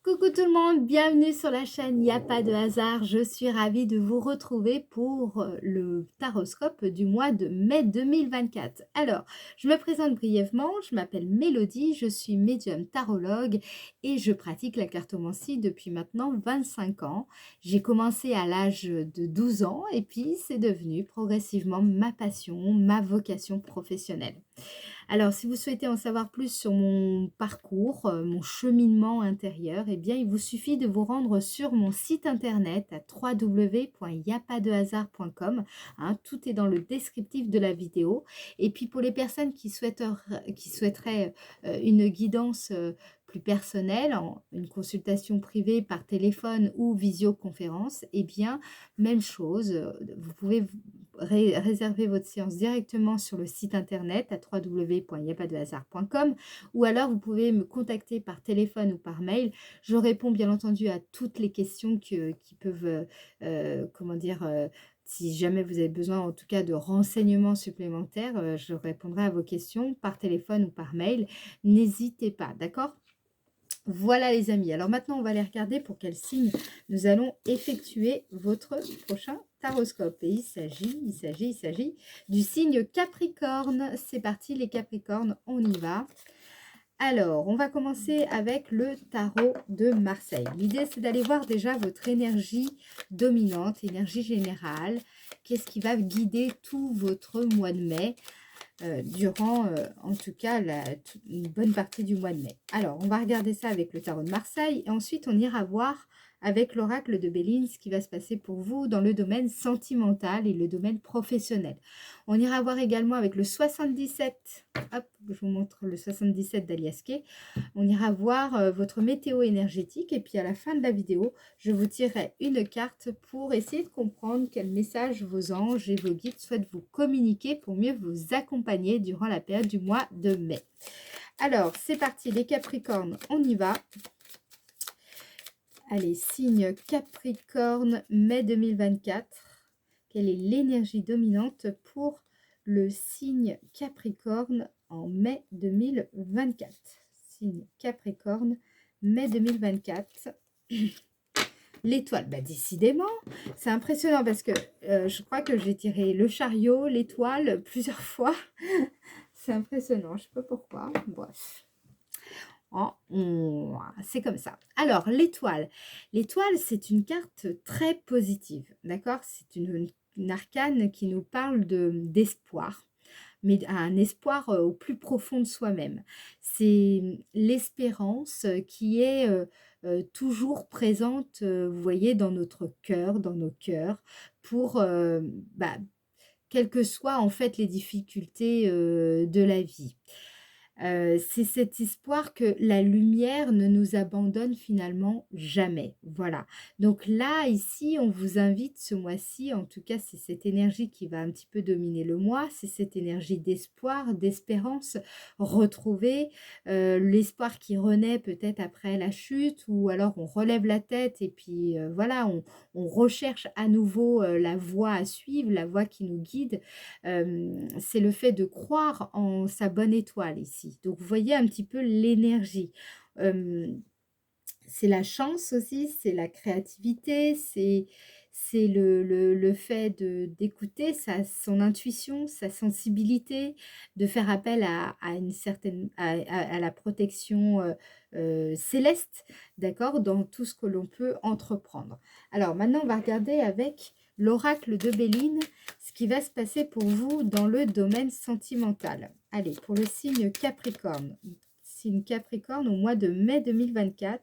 Coucou tout le monde, bienvenue sur la chaîne Il n'y a pas de hasard. Je suis ravie de vous retrouver pour le taroscope du mois de mai 2024. Alors, je me présente brièvement, je m'appelle Mélodie, je suis médium tarologue et je pratique la cartomancie depuis maintenant 25 ans. J'ai commencé à l'âge de 12 ans et puis c'est devenu progressivement ma passion, ma vocation professionnelle. Alors, si vous souhaitez en savoir plus sur mon parcours, mon cheminement intérieur, eh bien, il vous suffit de vous rendre sur mon site internet à www.yapadehasard.com. Hein, tout est dans le descriptif de la vidéo. Et puis, pour les personnes qui souhaiteraient une guidance plus personnelle, une consultation privée par téléphone ou visioconférence, eh bien, même chose, vous pouvez réserver votre séance directement sur le site internet à www.yapadehasard.com ou alors vous pouvez me contacter par téléphone ou par mail. Je réponds bien entendu à toutes les questions qui peuvent, comment dire, si jamais vous avez besoin en tout cas de renseignements supplémentaires, je répondrai à vos questions par téléphone ou par mail. N'hésitez pas, d'accord? Voilà les amis, alors maintenant on va aller regarder pour quel signe nous allons effectuer votre prochain taroscope. Et il s'agit du signe Capricorne. C'est parti les Capricornes, on y va. Alors, on va commencer avec le tarot de Marseille. L'idée c'est d'aller voir déjà votre énergie dominante, énergie générale. Qu'est-ce qui va guider tout votre mois de mai durant, en tout cas, une bonne partie du mois de mai. Alors, on va regarder ça avec le tarot de Marseille et ensuite on ira voir avec l'oracle de Béline ce qui va se passer pour vous dans le domaine sentimental et le domaine professionnel. On ira voir également avec le 77, hop, je vous montre le 77 d'Aliasqué. On ira voir votre météo énergétique et puis à la fin de la vidéo, je vous tirerai une carte pour essayer de comprendre quel message vos anges et vos guides souhaitent vous communiquer pour mieux vous accompagner durant la période du mois de mai. Alors, c'est parti les Capricornes, on y va. Allez, signe Capricorne, mai 2024. Quelle est l'énergie dominante pour le signe Capricorne en mai 2024? Signe Capricorne, mai 2024. L'étoile, bah décidément, c'est impressionnant parce que je crois que j'ai tiré le chariot, l'étoile plusieurs fois. C'est impressionnant, je ne sais pas pourquoi. Bref. C'est comme ça. Alors, l'étoile. L'étoile, c'est une carte très positive, d'accord? C'est une arcane qui nous parle d'espoir, mais un espoir au plus profond de soi-même. C'est l'espérance qui est toujours présente, vous voyez, dans notre cœur, dans nos cœurs, pour, bah, quelles que soient en fait les difficultés de la vie. C'est cet espoir que la lumière ne nous abandonne finalement jamais. Voilà. Donc là, ici, on vous invite ce mois-ci, en tout cas, c'est cette énergie qui va un petit peu dominer le mois, c'est cette énergie d'espoir, d'espérance retrouvée, l'espoir qui renaît peut-être après la chute, ou alors on relève la tête et puis voilà, on recherche à nouveau la voie à suivre, la voie qui nous guide. C'est le fait de croire en sa bonne étoile ici. Donc, vous voyez un petit peu l'énergie. C'est la chance aussi, c'est la créativité, c'est le fait d'écouter son intuition, sa sensibilité, de faire appel à une certaine à la protection céleste, d'accord, dans tout ce que l'on peut entreprendre. Alors maintenant, on va regarder avec l'oracle de Béline ce qui va se passer pour vous dans le domaine sentimental. Allez, pour le signe Capricorne. Signe Capricorne au mois de mai 2024.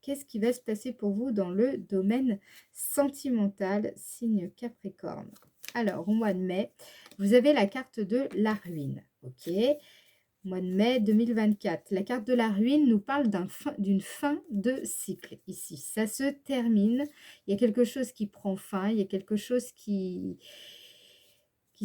Qu'est-ce qui va se passer pour vous dans le domaine sentimental, signe Capricorne? Alors, au mois de mai, vous avez la carte de la ruine. Ok, mois de mai 2024. La carte de la ruine nous parle d'une fin de cycle ici. Ça se termine. Il y a quelque chose qui prend fin. Il y a quelque chose qui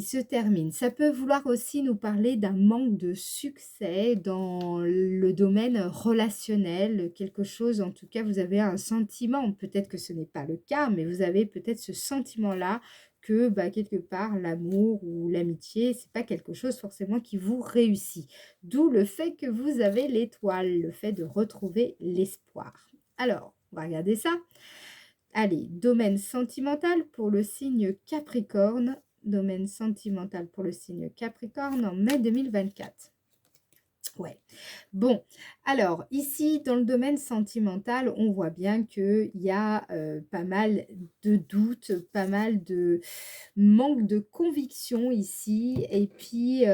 se termine. Ça peut vouloir aussi nous parler d'un manque de succès dans le domaine relationnel, quelque chose, en tout cas, vous avez un sentiment, peut-être que ce n'est pas le cas, mais vous avez peut-être ce sentiment-là que, bah, quelque part, l'amour ou l'amitié, c'est pas quelque chose forcément qui vous réussit. D'où le fait que vous avez l'étoile, le fait de retrouver l'espoir. Alors, on va regarder ça. Allez, domaine sentimental pour le signe Capricorne. Domaine sentimental pour le signe Capricorne en mai 2024. Ouais. Bon, alors ici, dans le domaine sentimental, on voit bien qu'il y a pas mal de doutes, pas mal de manque de conviction ici. Et puis,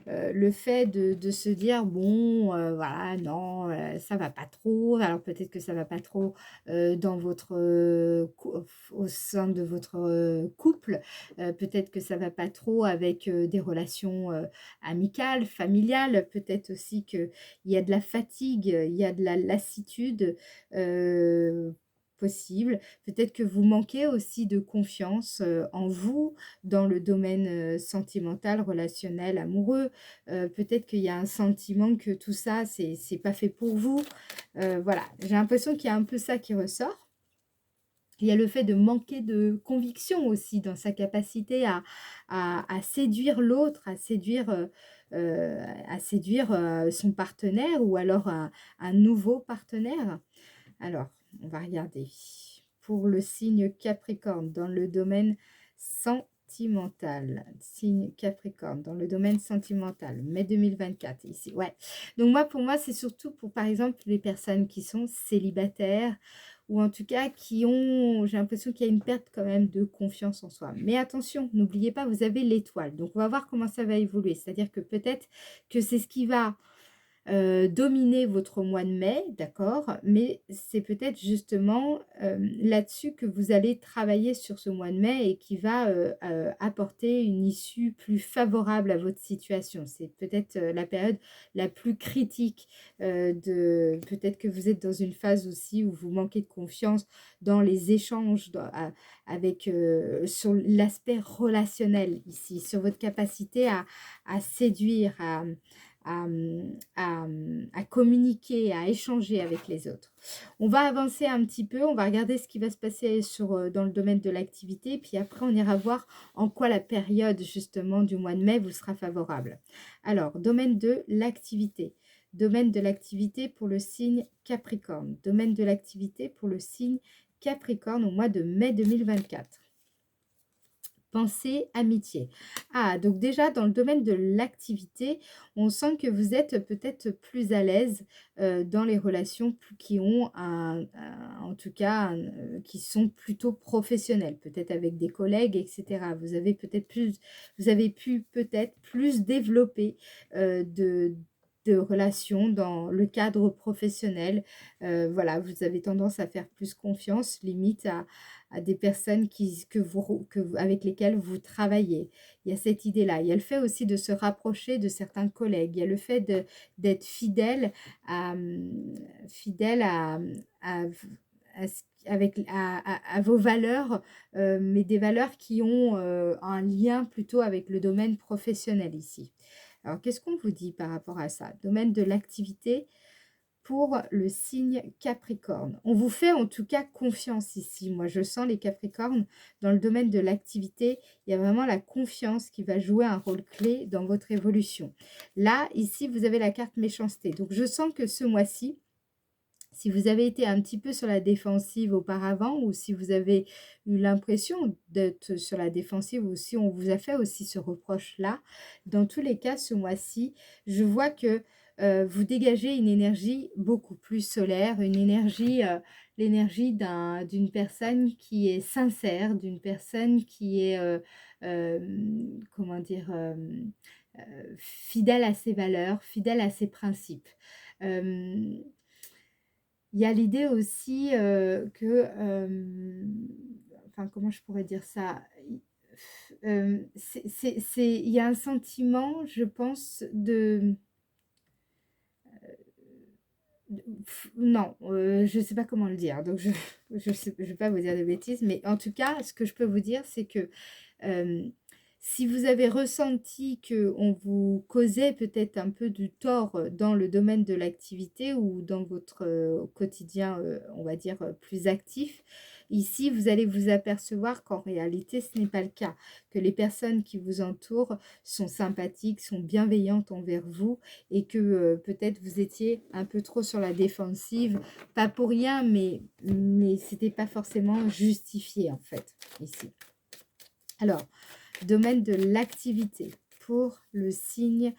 le fait de se dire, bon, voilà, non, ça va pas trop. Alors peut-être que ça va pas trop dans votre, au sein de votre couple. Peut-être que ça va pas trop avec des relations amicales, familiales. Peut-être aussi qu'il y a de la fatigue, il y a de la lassitude possible. Peut-être que vous manquez aussi de confiance en vous dans le domaine sentimental, relationnel, amoureux. Peut-être qu'il y a un sentiment que tout ça, c'est pas fait pour vous. Voilà, j'ai l'impression qu'il y a un peu ça qui ressort. Il y a le fait de manquer de conviction aussi dans sa capacité à séduire l'autre, à séduire son partenaire ou alors un nouveau partenaire. Alors, on va regarder. Pour le signe Capricorne, dans le domaine sentimental. Signe Capricorne, dans le domaine sentimental. Mai 2024, ici. Ouais. Donc, pour moi, c'est surtout pour, par exemple, les personnes qui sont célibataires ou en tout cas qui ont, j'ai l'impression qu'il y a une perte quand même de confiance en soi. Mais attention, n'oubliez pas, vous avez l'étoile. Donc, on va voir comment ça va évoluer. C'est-à-dire que peut-être que c'est ce qui va dominer votre mois de mai, d'accord, mais c'est peut-être justement là-dessus que vous allez travailler sur ce mois de mai et qui va apporter une issue plus favorable à votre situation. C'est peut-être la période la plus critique peut-être que vous êtes dans une phase aussi où vous manquez de confiance dans les échanges avec sur l'aspect relationnel ici, sur votre capacité à séduire, à communiquer, à échanger avec les autres. On va avancer un petit peu, on va regarder ce qui va se passer dans le domaine de l'activité, puis après on ira voir en quoi la période justement du mois de mai vous sera favorable. Alors, domaine de l'activité. Domaine de l'activité pour le signe Capricorne. Domaine de l'activité pour le signe Capricorne au mois de mai 2024. Pensée, amitié. Ah, donc déjà dans le domaine de l'activité, on sent que vous êtes peut-être plus à l'aise dans les relations qui ont en tout cas, qui sont plutôt professionnelles, peut-être avec des collègues, etc. Vous avez pu peut-être plus développer de relations dans le cadre professionnel. Voilà, vous avez tendance à faire plus confiance, limite à des personnes avec lesquelles vous travaillez. Il y a cette idée-là. Il y a le fait aussi de se rapprocher de certains collègues. Il y a le fait d'être fidèle à, à vos valeurs, mais des valeurs qui ont un lien plutôt avec le domaine professionnel ici. Alors, qu'est-ce qu'on vous dit par rapport à ça? Domaine de l'activité, pour le signe Capricorne. On vous fait en tout cas confiance ici. Moi, je sens les Capricornes dans le domaine de l'activité. Il y a vraiment la confiance qui va jouer un rôle clé dans votre évolution. Là, ici, vous avez la carte méchanceté. Donc, je sens que ce mois-ci, si vous avez été un petit peu sur la défensive auparavant ou si vous avez eu l'impression d'être sur la défensive ou si on vous a fait aussi ce reproche-là, dans tous les cas, ce mois-ci, je vois que vous dégagez une énergie beaucoup plus solaire, une énergie, l'énergie d'une personne qui est sincère, d'une personne qui est, comment dire, fidèle à ses valeurs, fidèle à ses principes. Euh, il y a l'idée aussi que, enfin, comment je pourrais dire ça? Il y a un sentiment, je pense, non, je ne sais pas comment le dire. Donc, je vais pas vous dire de bêtises, mais en tout cas, ce que je peux vous dire, c'est que Si vous avez ressenti qu'on vous causait peut-être un peu du tort dans le domaine de l'activité ou dans votre quotidien, on va dire, plus actif, ici, vous allez vous apercevoir qu'en réalité, ce n'est pas le cas, que les personnes qui vous entourent sont sympathiques, sont bienveillantes envers vous et que peut-être vous étiez un peu trop sur la défensive, pas pour rien, mais c'était pas forcément justifié en fait, ici. Alors, domaine de l'activité pour le signe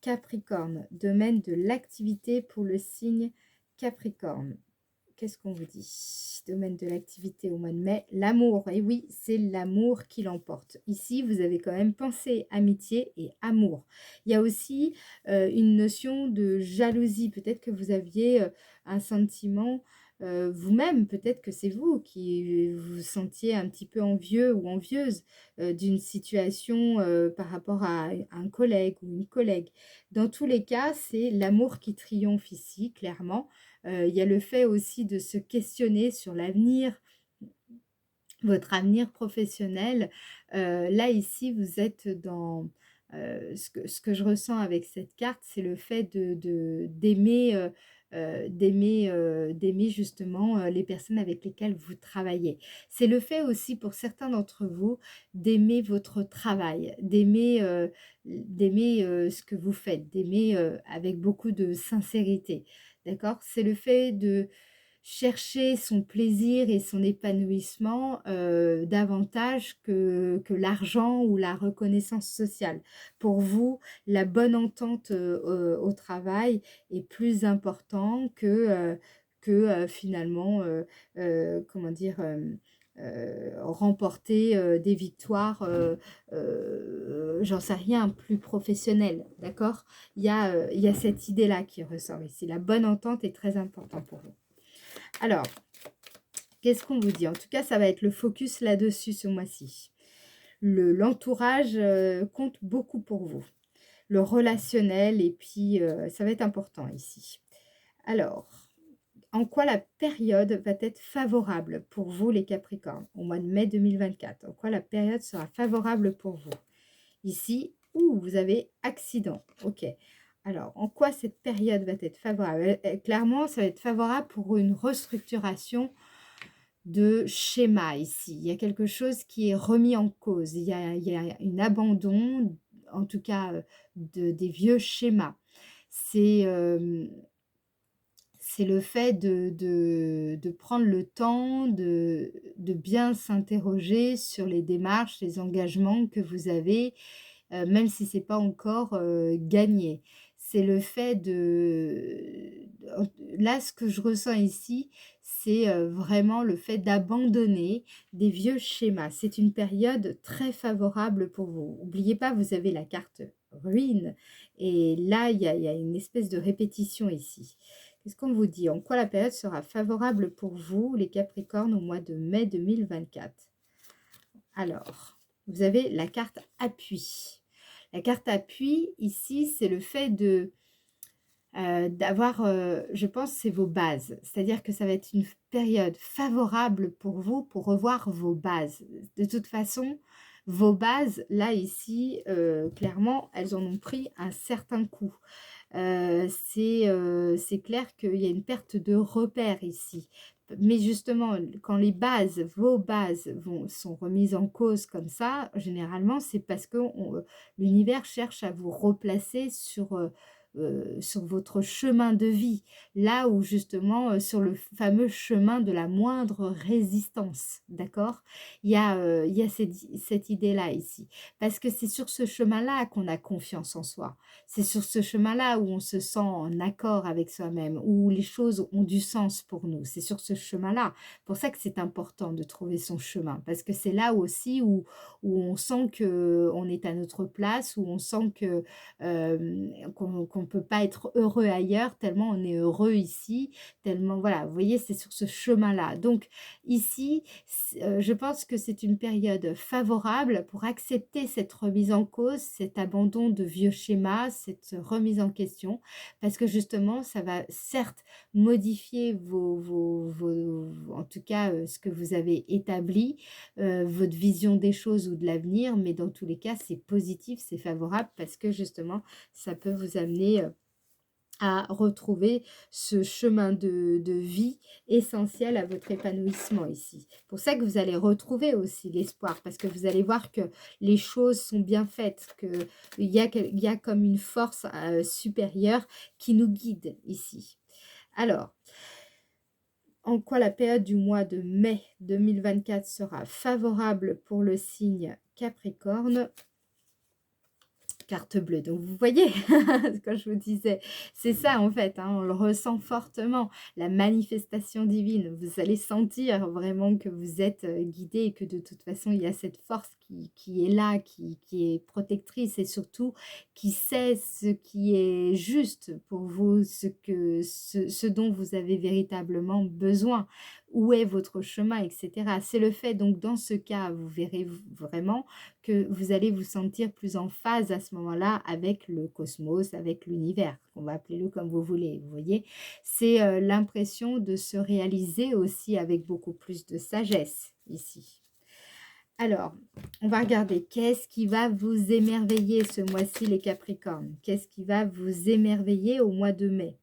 Capricorne. Domaine de l'activité pour le signe Capricorne. Qu'est-ce qu'on vous dit? Domaine de l'activité au mois de mai. L'amour. Et oui, c'est l'amour qui l'emporte. Ici, vous avez quand même pensé amitié et amour. Il y a aussi une notion de jalousie. Peut-être que vous aviez un sentiment vous-même. Peut-être que c'est vous qui vous sentiez un petit peu envieux ou envieuse d'une situation par rapport à un collègue ou une collègue. Dans tous les cas, c'est l'amour qui triomphe ici, clairement. Il y a le fait aussi de se questionner sur l'avenir, votre avenir professionnel. Là, ici, vous êtes dans... ce que je ressens avec cette carte, c'est le fait d'aimer justement les personnes avec lesquelles vous travaillez. C'est le fait aussi pour certains d'entre vous d'aimer votre travail, d'aimer ce que vous faites, d'aimer avec beaucoup de sincérité. D'accord? C'est le fait de chercher son plaisir et son épanouissement davantage que l'argent ou la reconnaissance sociale. Pour vous, la bonne entente au travail est plus important que finalement, comment dire, remporter des victoires, j'en sais rien, plus professionnelles, d'accord? Il y a cette idée-là qui ressort ici. La bonne entente est très importante pour vous. Alors, qu'est-ce qu'on vous dit? En tout cas, ça va être le focus là-dessus ce mois-ci. L'entourage compte beaucoup pour vous. Le relationnel, et puis ça va être important ici. Alors, en quoi la période va être favorable pour vous les Capricornes au mois de mai 2024? En quoi la période sera favorable pour vous? Ici, vous avez accident. Ok. Alors, en quoi cette période va être favorable? Clairement, ça va être favorable pour une restructuration de schéma ici. Il y a quelque chose qui est remis en cause. Il y a un abandon, en tout cas, des vieux schémas. C'est le fait de prendre le temps de bien s'interroger sur les démarches, les engagements que vous avez, même si c'est pas encore gagné. C'est le fait là, ce que je ressens ici, c'est vraiment le fait d'abandonner des vieux schémas. C'est une période très favorable pour vous. N'oubliez pas, vous avez la carte ruine et là, il y a une espèce de répétition ici. Qu'est-ce qu'on vous dit? En quoi la période sera favorable pour vous, les Capricornes, au mois de mai 2024? Alors, vous avez la carte appui. La carte appui, ici, c'est le fait d'avoir, je pense, c'est vos bases. C'est-à-dire que ça va être une période favorable pour vous pour revoir vos bases. De toute façon, vos bases, là, ici, clairement, elles en ont pris un certain coup. C'est clair qu'il y a une perte de repères ici. Mais justement, quand les bases, vos bases sont remises en cause comme ça, généralement, c'est parce que l'univers cherche à vous replacer sur votre chemin de vie. Là où justement, sur le fameux chemin de la moindre résistance. D'accord? Il y a cette idée-là ici. Parce que c'est sur ce chemin-là qu'on a confiance en soi. C'est sur ce chemin-là où on se sent en accord avec soi-même, où les choses ont du sens pour nous. C'est sur ce chemin-là. Pour ça que c'est important de trouver son chemin, parce que c'est là aussi où on sent qu'on est à notre place, où on sent qu'on peut pas être heureux ailleurs, tellement on est heureux ici, tellement voilà, vous voyez, c'est sur ce chemin-là. Donc ici, je pense que c'est une période favorable pour accepter cette remise en cause, cet abandon de vieux schémas, cette remise en question, parce que justement, ça va certes modifier en tout cas, ce que vous avez établi, votre vision des choses ou de l'avenir, mais dans tous les cas, c'est positif, c'est favorable parce que justement, ça peut vous amener à retrouver ce chemin de vie essentiel à votre épanouissement ici. C'est pour ça que vous allez retrouver aussi l'espoir, parce que vous allez voir que les choses sont bien faites, qu'il y a comme une force supérieure qui nous guide ici. Alors, en quoi la période du mois de mai 2024 sera favorable pour le signe Capricorne? Carte bleue. Donc vous voyez, quand je vous disais, c'est ça en fait, hein, on le ressent fortement, la manifestation divine. Vous allez sentir vraiment que vous êtes guidé et que de toute façon, il y a cette force qui est là, qui est protectrice et surtout qui sait ce qui est juste pour vous, ce dont vous avez véritablement besoin. Où est votre chemin, etc. C'est le fait, donc dans ce cas, vous verrez vraiment que vous allez vous sentir plus en phase à ce moment-là avec le cosmos, avec l'univers, on va appeler le comme vous voulez, vous voyez. C'est l'impression de se réaliser aussi avec beaucoup plus de sagesse ici. Alors, on va regarder qu'est-ce qui va vous émerveiller ce mois-ci les Capricornes. Qu'est-ce qui va vous émerveiller au mois de mai?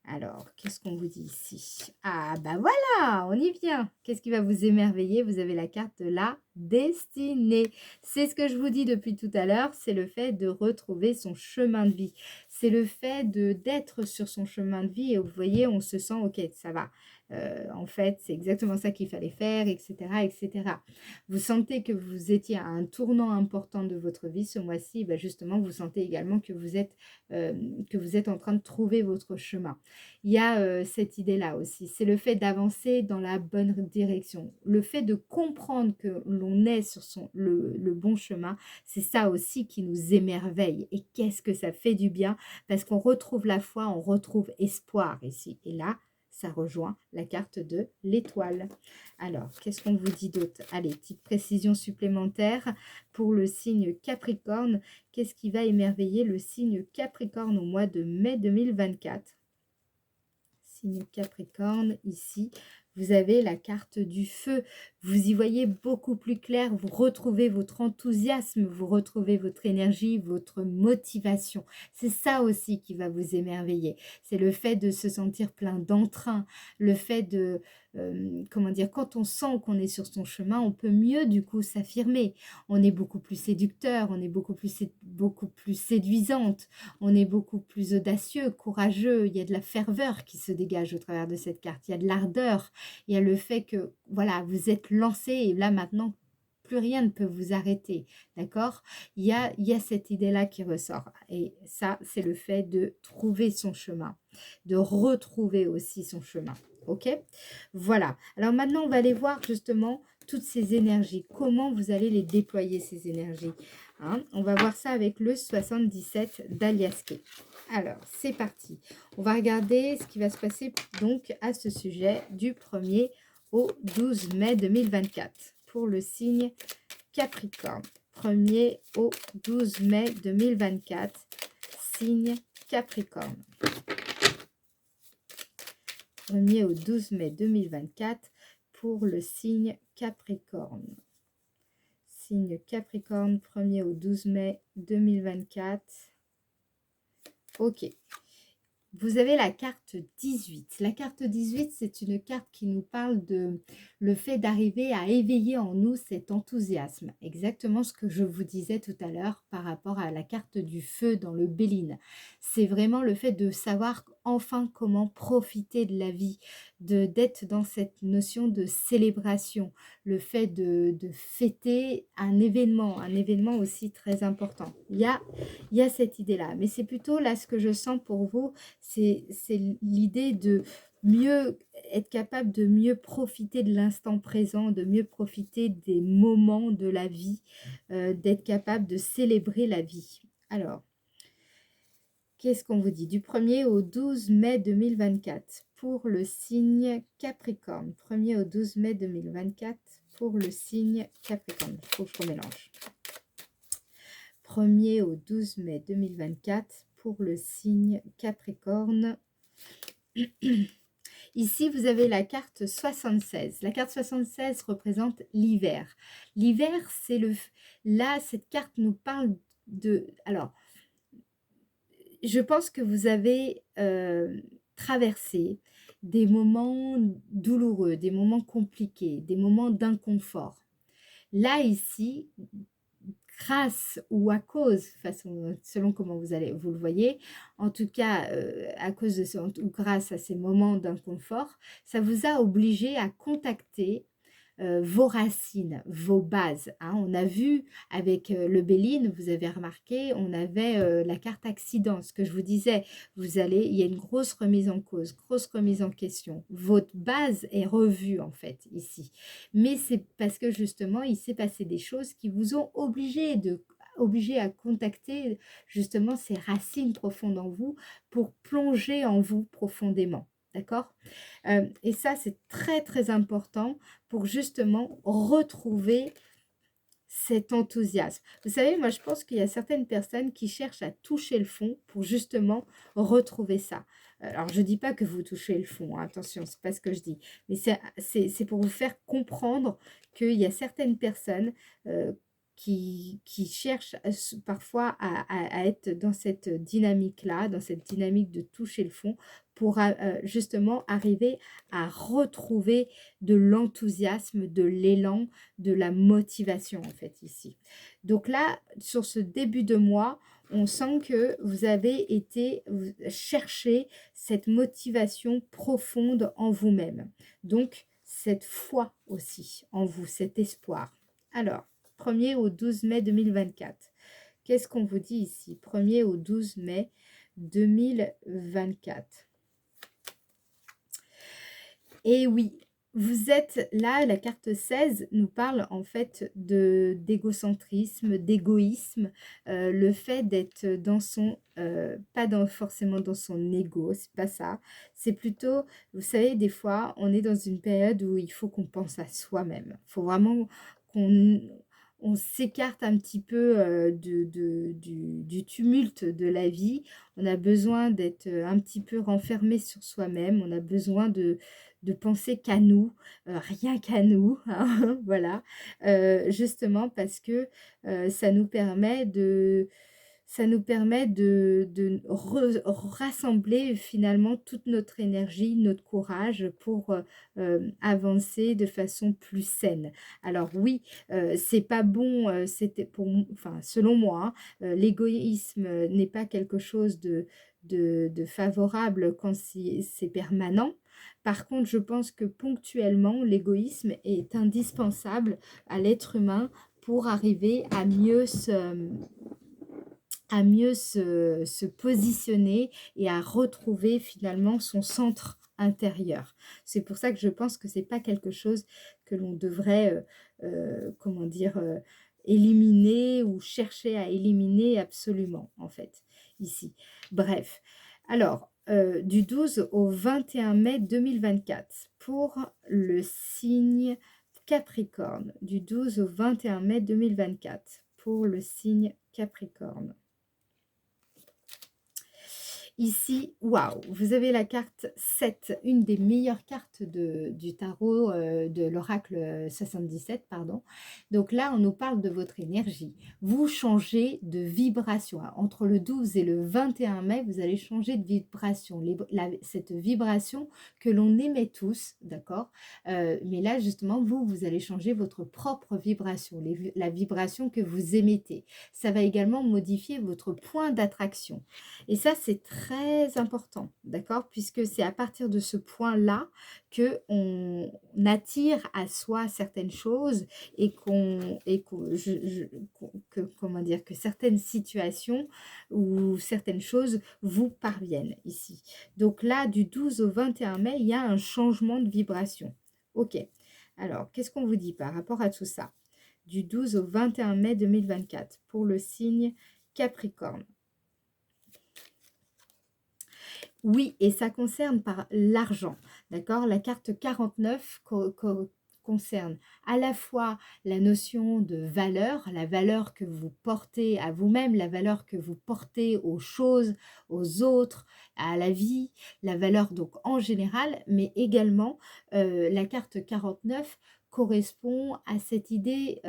Alors, qu'est-ce qu'on vous dit ici? Ah, bah voilà, on y vient. Qu'est-ce qui va vous émerveiller? Vous avez la carte de la destinée. C'est ce que je vous dis depuis tout à l'heure, c'est le fait de retrouver son chemin de vie. C'est le fait d'être sur son chemin de vie et vous voyez, on se sent, ok, ça va. En fait, c'est exactement ça qu'il fallait faire, etc., etc. Vous sentez que vous étiez à un tournant important de votre vie ce mois-ci, bah justement, vous sentez également que vous êtes en train de trouver votre chemin. Il y a cette idée-là aussi, c'est le fait d'avancer dans la bonne direction. Le fait de comprendre que l'on est sur le bon chemin, c'est ça aussi qui nous émerveille. Et qu'est-ce que ça fait du bien, parce qu'on retrouve la foi, on retrouve espoir ici. Et là, ça rejoint la carte de l'étoile. Alors, qu'est-ce qu'on vous dit d'autre? Allez, petite précision supplémentaire pour le signe Capricorne. Qu'est-ce qui va émerveiller le signe Capricorne au mois de mai 2024? Signe Capricorne, ici, vous avez la carte du feu. Vous y voyez beaucoup plus clair, vous retrouvez votre enthousiasme, vous retrouvez votre énergie, votre motivation. C'est ça aussi qui va vous émerveiller. C'est le fait de se sentir plein d'entrain, le fait de, comment dire, quand on sent qu'on est sur son chemin, on peut mieux du coup s'affirmer. On est beaucoup plus séducteur, on est beaucoup plus séduisante, on est beaucoup plus audacieux, courageux. Il y a de la ferveur qui se dégage au travers de cette carte, il y a de l'ardeur. Il y a le fait que, voilà, vous êtes lancé et là maintenant, plus rien ne peut vous arrêter, d'accord? Il y a cette idée-là qui ressort. Et ça, c'est le fait de trouver son chemin, de retrouver aussi son chemin, ok? Voilà. Alors maintenant, on va aller voir justement toutes ces énergies. Comment vous allez les déployer, ces énergies, hein? On va voir ça avec le 77 d'Aliaské. Alors, c'est parti. On va regarder ce qui va se passer donc à ce sujet du 1er au 12 mai 2024 pour le signe Capricorne. 1er au 12 mai 2024, signe Capricorne. 1er au 12 mai 2024 pour le signe Capricorne. Signe Capricorne, 1er au 12 mai 2024. Ok. Vous avez la carte 18. La carte 18, c'est une carte qui nous parle de le fait d'arriver à éveiller en nous cet enthousiasme. Exactement ce que je vous disais tout à l'heure par rapport à la carte du feu dans le Béline. C'est vraiment le fait de savoir enfin comment profiter de la vie, d'être dans cette notion de célébration, le fait de fêter un événement aussi très important. Il y a cette idée-là, mais c'est plutôt là ce que je sens pour vous, c'est l'idée de mieux être capable de mieux profiter de l'instant présent, de mieux profiter des moments de la vie, d'être capable de célébrer la vie. Alors, Qu'est-ce qu'on vous dit? Du 1er au 12 mai 2024 pour le signe Capricorne. 1er au 12 mai 2024 pour le signe Capricorne. Il faut que je remélange. 1er au 12 mai 2024 pour le signe Capricorne. Ici, vous avez la carte 76. La carte 76 représente l'hiver. L'hiver, c'est le... Là, cette carte nous parle de... Alors, je pense que vous avez traversé des moments douloureux, des moments compliqués, des moments d'inconfort. Là, ici, grâce ou à cause, selon comment vous le voyez, en tout cas, à cause de ce, ou grâce à ces moments d'inconfort, ça vous a obligé à contacter vos racines, vos bases. Hein. On a vu avec le Béline, vous avez remarqué, on avait la carte accident. Ce que je vous disais, il y a une grosse remise en cause, grosse remise en question. Votre base est revue en fait ici. Mais c'est parce que justement, il s'est passé des choses qui vous ont obligé à contacter justement ces racines profondes en vous pour plonger en vous profondément. D'accord? Et ça, c'est très, très important pour justement retrouver cet enthousiasme. Vous savez, moi, je pense qu'il y a certaines personnes qui cherchent à toucher le fond pour justement retrouver ça. Alors, je ne dis pas que vous touchez le fond, hein, attention, ce n'est pas ce que je dis. Mais c'est pour vous faire comprendre qu'il y a certaines personnes qui cherchent parfois à être dans cette dynamique-là, dans cette dynamique de toucher le fond, pour justement arriver à retrouver de l'enthousiasme, de l'élan, de la motivation en fait ici. Donc là, sur ce début de mois, on sent que vous avez été chercher cette motivation profonde en vous-même. Donc, cette foi aussi en vous, cet espoir. Alors, 1er au 12 mai 2024. Qu'est-ce qu'on vous dit ici? 1er au 12 mai 2024. Et oui, vous êtes là, la carte 16 nous parle en fait d'égocentrisme, d'égoïsme, le fait d'être dans son, forcément dans son ego, c'est pas ça. C'est plutôt, vous savez, des fois, on est dans une période où il faut qu'on pense à soi-même. Il faut vraiment qu'on on s'écarte un petit peu du tumulte de la vie. On a besoin d'être un petit peu renfermé sur soi-même. On a besoin de penser qu'à nous, rien qu'à nous, hein, voilà, justement parce que ça nous permet rassembler finalement toute notre énergie, notre courage pour avancer de façon plus saine. Alors oui, c'est pas bon, c'était enfin selon moi, hein, l'égoïsme n'est pas quelque chose de favorable quand c'est permanent. Par contre, je pense que ponctuellement, l'égoïsme est indispensable à l'être humain pour arriver à mieux se positionner et à retrouver finalement son centre intérieur. C'est pour ça que je pense que c'est pas quelque chose que l'on devrait, comment dire, éliminer ou chercher à éliminer absolument, en fait, ici. Bref, alors, du 12 au 21 mai 2024, pour le signe Capricorne, du 12 au 21 mai 2024, pour le signe Capricorne. Ici, waouh, vous avez la carte 7, une des meilleures cartes du tarot, de l'oracle 77, pardon. Donc là, on nous parle de votre énergie. Vous changez de vibration. Entre le 12 et le 21 mai, vous allez changer de vibration. Cette vibration que l'on émet tous, d'accord? Mais là, justement, vous allez changer votre propre vibration, la vibration que vous émettez. Ça va également modifier votre point d'attraction. Et ça, c'est très important, d'accord? Puisque c'est à partir de ce point-là qu'on attire à soi certaines choses et comment dire, que certaines situations ou certaines choses vous parviennent ici. Donc là, du 12 au 21 mai, il y a un changement de vibration. Ok. Alors, qu'est-ce qu'on vous dit par rapport à tout ça? Du 12 au 21 mai 2024 pour le signe Capricorne. Oui, et ça concerne par l'argent, d'accord? La carte 49 concerne à la fois la notion de valeur, la valeur que vous portez à vous-même, la valeur que vous portez aux choses, aux autres, à la vie, la valeur donc en général, mais également la carte 49 correspond à cette idée,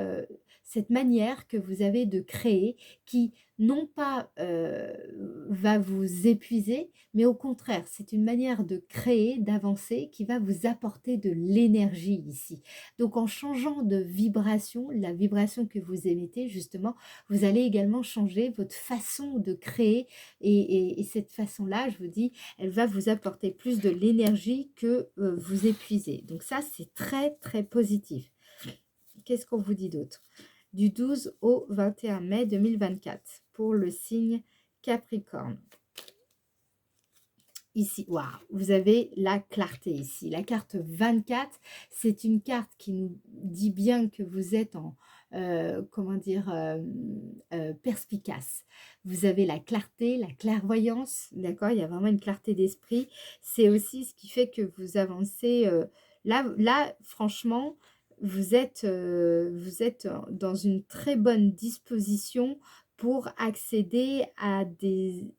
cette manière que vous avez de créer qui non pas va vous épuiser, mais au contraire, c'est une manière de créer, d'avancer qui va vous apporter de l'énergie ici. Donc en changeant de vibration, la vibration que vous émettez justement, vous allez également changer votre façon de créer et cette façon-là, je vous dis, elle va vous apporter plus de l'énergie que vous épuiser. Donc ça, c'est très très positif. Qu'est-ce qu'on vous dit d'autre? Du 12 au 21 mai 2024 pour le signe Capricorne. Ici, waouh, vous avez la clarté ici. La carte 24, c'est une carte qui nous dit bien que vous êtes en, comment dire, perspicace. Vous avez la clarté, la clairvoyance, d'accord? Il y a vraiment une clarté d'esprit. C'est aussi ce qui fait que vous avancez. Là, franchement, vous êtes dans une très bonne disposition pour accéder à des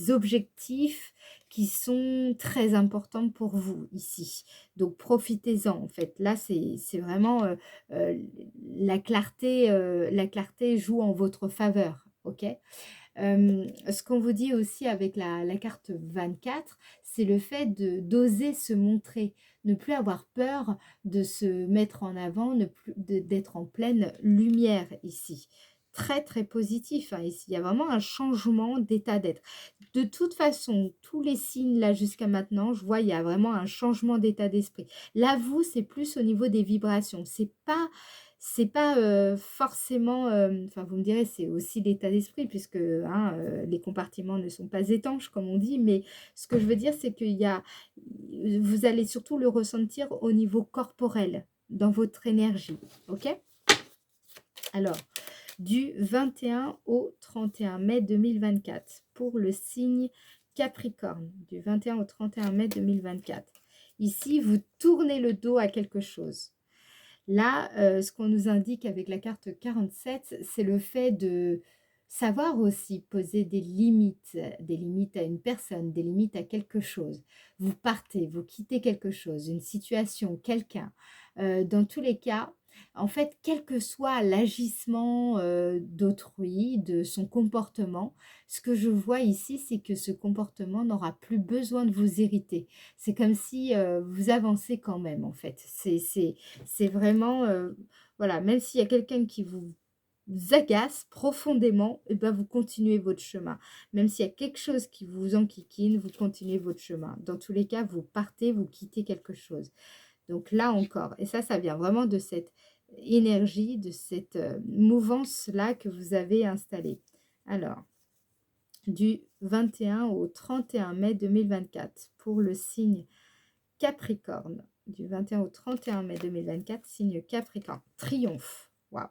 objectifs qui sont très importants pour vous ici. Donc profitez-en en fait. Là, c'est vraiment la clarté joue en votre faveur. Ok. Ce qu'on vous dit aussi avec la carte 24, c'est le fait d'oser se montrer, ne plus avoir peur de se mettre en avant, ne plus d'être en pleine lumière ici. Très très positif, hein, ici. Il y a vraiment un changement d'état d'être. De toute façon, tous les signes là jusqu'à maintenant, je vois il y a vraiment un changement d'état d'esprit. Là, vous, c'est plus au niveau des vibrations. C'est pas forcément, enfin vous me direz, c'est aussi l'état d'esprit puisque hein, les compartiments ne sont pas étanches comme on dit, mais ce que je veux dire, c'est qu'il y a, vous allez surtout le ressentir au niveau corporel, dans votre énergie, ok? Alors, du 21 au 31 mai 2024 pour le signe Capricorne, du 21 au 31 mai 2024. Ici, vous tournez le dos à quelque chose. Là, ce qu'on nous indique avec la carte 47, c'est le fait de savoir aussi poser des limites à une personne, des limites à quelque chose. Vous partez, vous quittez quelque chose, une situation, quelqu'un. Dans tous les cas, en fait, quel que soit l'agissement d'autrui, de son comportement, ce que je vois ici, c'est que ce comportement n'aura plus besoin de vous irriter. C'est comme si vous avancez quand même, en fait. C'est vraiment, voilà, même s'il y a quelqu'un qui vous agace profondément, et ben vous continuez votre chemin. Même s'il y a quelque chose qui vous enquiquine, vous continuez votre chemin. Dans tous les cas, vous partez, vous quittez quelque chose. Donc là encore, et ça vient vraiment de cette énergie, de cette mouvance-là que vous avez installée. Alors, du 21 au 31 mai 2024 pour le signe Capricorne, du 21 au 31 mai 2024, signe Capricorne. Triomphe. Waouh.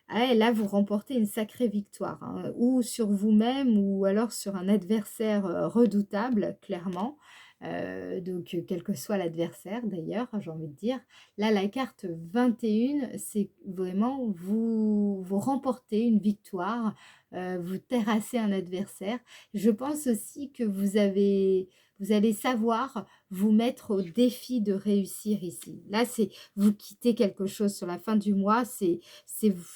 Ah, là, vous remportez une sacrée victoire, hein, ou sur vous-même, ou alors sur un adversaire redoutable, clairement. Donc, quel que soit l'adversaire, d'ailleurs, j'ai envie de dire. Là, la carte 21, c'est vraiment vous remportez une victoire, vous terrassez un adversaire. Je pense aussi que vous allez savoir vous mettre au défi de réussir ici. Là, c'est vous quittez quelque chose sur la fin du mois,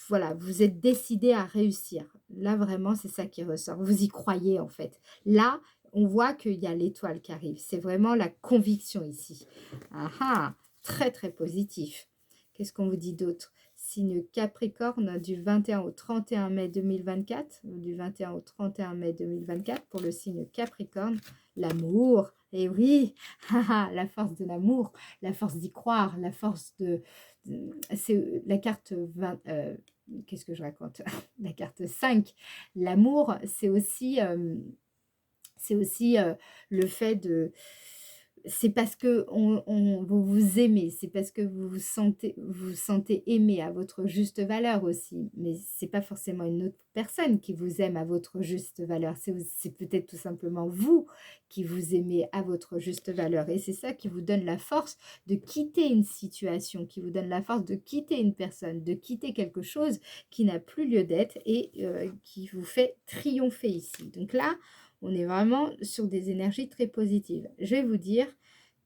voilà, vous êtes décidé à réussir. Là, vraiment, c'est ça qui ressort. Vous y croyez, en fait. Là, on voit qu'il y a l'étoile qui arrive. C'est vraiment la conviction ici. Ah ah, très, très positif. Qu'est-ce qu'on vous dit d'autre? Signe Capricorne du 21 au 31 mai 2024, du 21 au 31 mai 2024 pour le signe Capricorne, l'amour. Et oui, la force de l'amour, la force d'y croire, la force c'est la carte 20, qu'est-ce que je raconte? La carte 5. L'amour, c'est aussi le fait c'est parce que vous vous aimez, c'est parce que vous vous sentez aimé à votre juste valeur aussi. Mais c'est pas forcément une autre personne qui vous aime à votre juste valeur. C'est peut-être tout simplement vous qui vous aimez à votre juste valeur. Et c'est ça qui vous donne la force de quitter une situation, qui vous donne la force de quitter une personne, de quitter quelque chose qui n'a plus lieu d'être et qui vous fait triompher ici. Donc là, on est vraiment sur des énergies très positives. Je vais vous dire,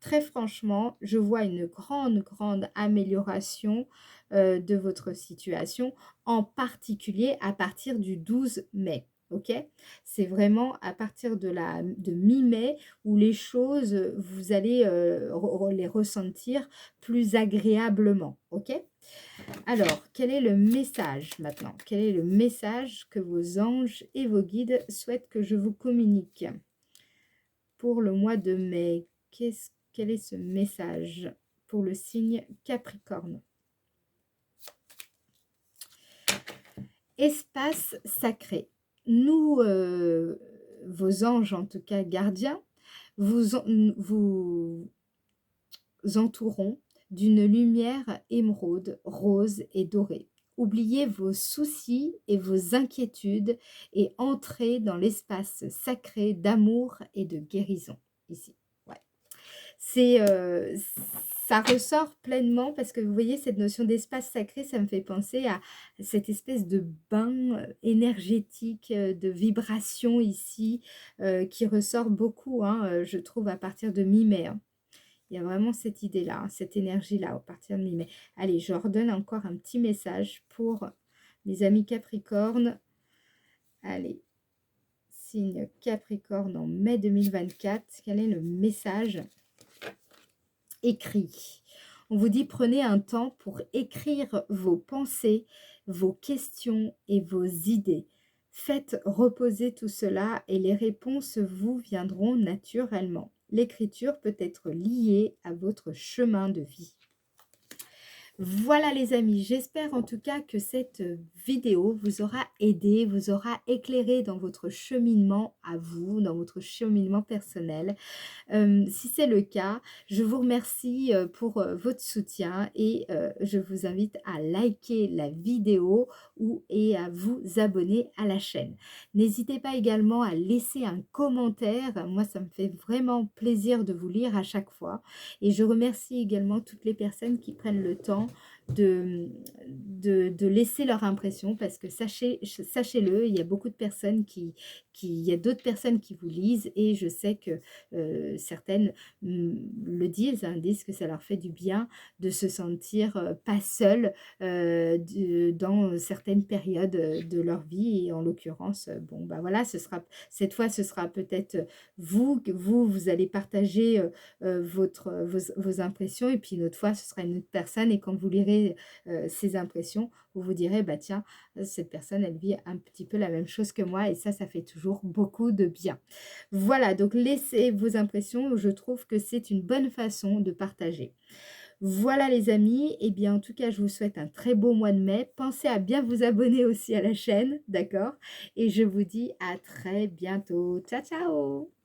très franchement, je vois une grande, grande amélioration de votre situation, en particulier à partir du 12 mai. Ok, c'est vraiment à partir de mi-mai où les choses, vous allez les ressentir plus agréablement. Ok, alors, quel est le message maintenant? Quel est le message que vos anges et vos guides souhaitent que je vous communique pour le mois de mai? Quel est ce message pour le signe Capricorne? Espace sacré. Nous, vos anges, en tout cas gardiens, vous entourons d'une lumière émeraude, rose et dorée. Oubliez vos soucis et vos inquiétudes et entrez dans l'espace sacré d'amour et de guérison. Ici, ouais. C'est, ça ressort pleinement parce que vous voyez cette notion d'espace sacré, ça me fait penser à cette espèce de bain énergétique, de vibration ici, qui ressort beaucoup, hein, je trouve à partir de mi-mai, hein. Il y a vraiment cette idée-là, hein, cette énergie-là, à partir de mi-mai. Allez, je redonne encore un petit message pour mes amis Capricorne. Allez, signe Capricorne en mai 2024. Quel est le message écrit? On vous dit, prenez un temps pour écrire vos pensées, vos questions et vos idées. Faites reposer tout cela et les réponses vous viendront naturellement. L'écriture peut être liée à votre chemin de vie. Voilà les amis, j'espère en tout cas que cette vidéo vous aura aidé, vous aura éclairé dans votre cheminement à vous, dans votre cheminement personnel. Si c'est le cas, je vous remercie pour votre soutien et je vous invite à liker la vidéo et à vous abonner à la chaîne. N'hésitez pas également à laisser un commentaire, moi ça me fait vraiment plaisir de vous lire à chaque fois et je remercie également toutes les personnes qui prennent le temps de laisser leur impression parce que sachez-le, il y a beaucoup de personnes il y a d'autres personnes qui vous lisent et je sais que certaines le disent, hein, disent que ça leur fait du bien de se sentir pas seules dans certaines périodes de leur vie et en l'occurrence, bon bah voilà, cette fois ce sera peut-être vous allez partager vos impressions et puis une autre fois ce sera une autre personne et quand vous lirez ces impressions, vous vous direz bah tiens, cette personne elle vit un petit peu la même chose que moi et ça fait toujours beaucoup de bien. Voilà, donc laissez vos impressions, je trouve que c'est une bonne façon de partager. Voilà les amis, et bien en tout cas je vous souhaite un très beau mois de mai. Pensez à bien vous abonner aussi à la chaîne, d'accord? Et je vous dis à très bientôt. Ciao, ciao!